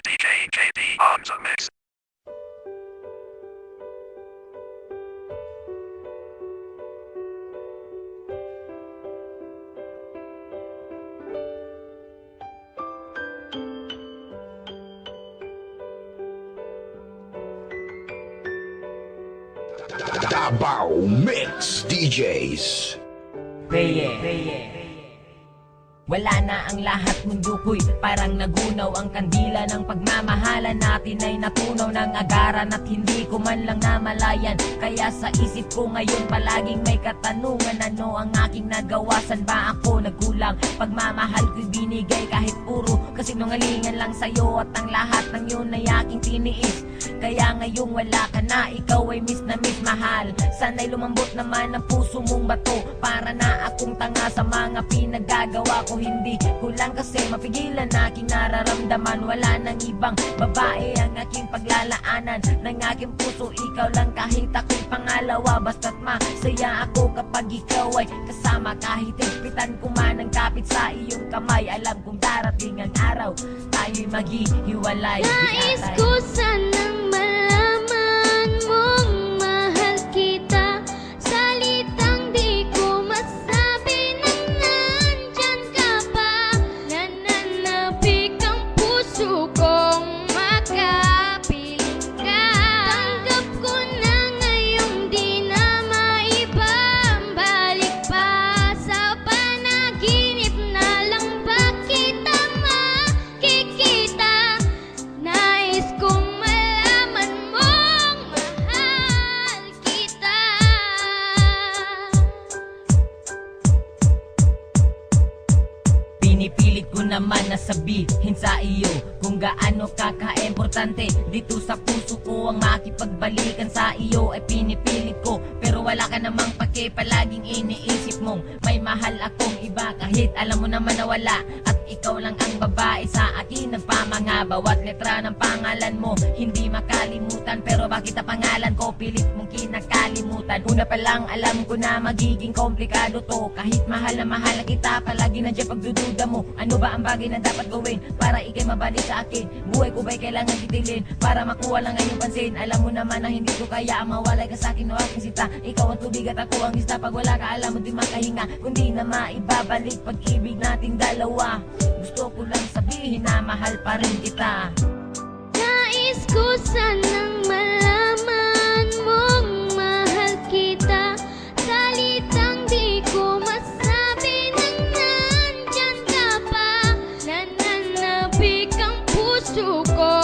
DJ KB on the mix. Davao Mix DJs. Wala na ang lahat, mundo ko'y parang nagunaw. Ang kandila ng pagmamahalan natin ay natunaw ng agaran at hindi ko man lang namalayan. Kaya sa isip ko ngayon palaging may katanungan, ano ang aking nagawa, saan ba ako nagkulang? Pagmamahal ko'y binigay kahit puro kasinungalingan lang sa'yo, at ang lahat ng yun ay aking tiniis. Kaya ngayong wala ka na, ikaw ay miss na miss mahal. Sana'y lumambot naman ang puso mong bato, para na akong tanga sa mga pinagagawa ko. Hindi ko lang kasi mapigilan aking nararamdaman. Wala nang ibang babae ang aking paglalaanan ng aking puso, ikaw lang kahit ako'y pangalawa. Basta't masaya ako kapag ikaw ay kasama, kahit higpitan ko man ang kapit sa iyong kamay. Alam kong darating ang araw, tayo'y maghihiwalay. Nais ko sanang malaman mong mahal kita, salitang di ko masabi na nandyan ka pa. Nananabik ang puso kong makapiling ka. Tanggap ko na ngayong di na maibabalik pa. Sa panaginip na lang ba kita makikita? Nais kong malaman mong mahal kita. Pinipilit ko naman na sabihin sa iyo kung gaano kaka-importante dito sa puso ko. Ang makipagbalikan sa iyo ay pinipilit ko, pero wala ka namang pake. Palaging iniisip mong may mahal akong iba, kahit alam mo naman na wala. At ikaw lang ang babae sa akin nagpamanga. Bawat letra ng pangalan mo hindi makalimutan, pero bakit ang pangalan ko pilit mong kinakalimutan? Una pa lang alam ko na magiging komplikado to, kahit mahal na mahal kita, palagi nandiyan pagdududa mo. Ano ba ang bagay na dapat gawin para ikay mabalik sa akin? Buhay ko ba'y kailangan titilin para makuha lang ang iyong pansin? Alam mo naman na hindi ko kaya ang mawalay ka sa akin o aking sita. Ikaw ang tubig at ako ang isda, pag wala ka alam mo di makahinga, kundi na maibabalik pag-ibig nating dalawa. Gusto ko lang sabihin na mahal pa rin kita. Nais ko sanang malaman mong mahal kita, salitang di ko masabi na nandyan ka pa. Nananabik ang puso ko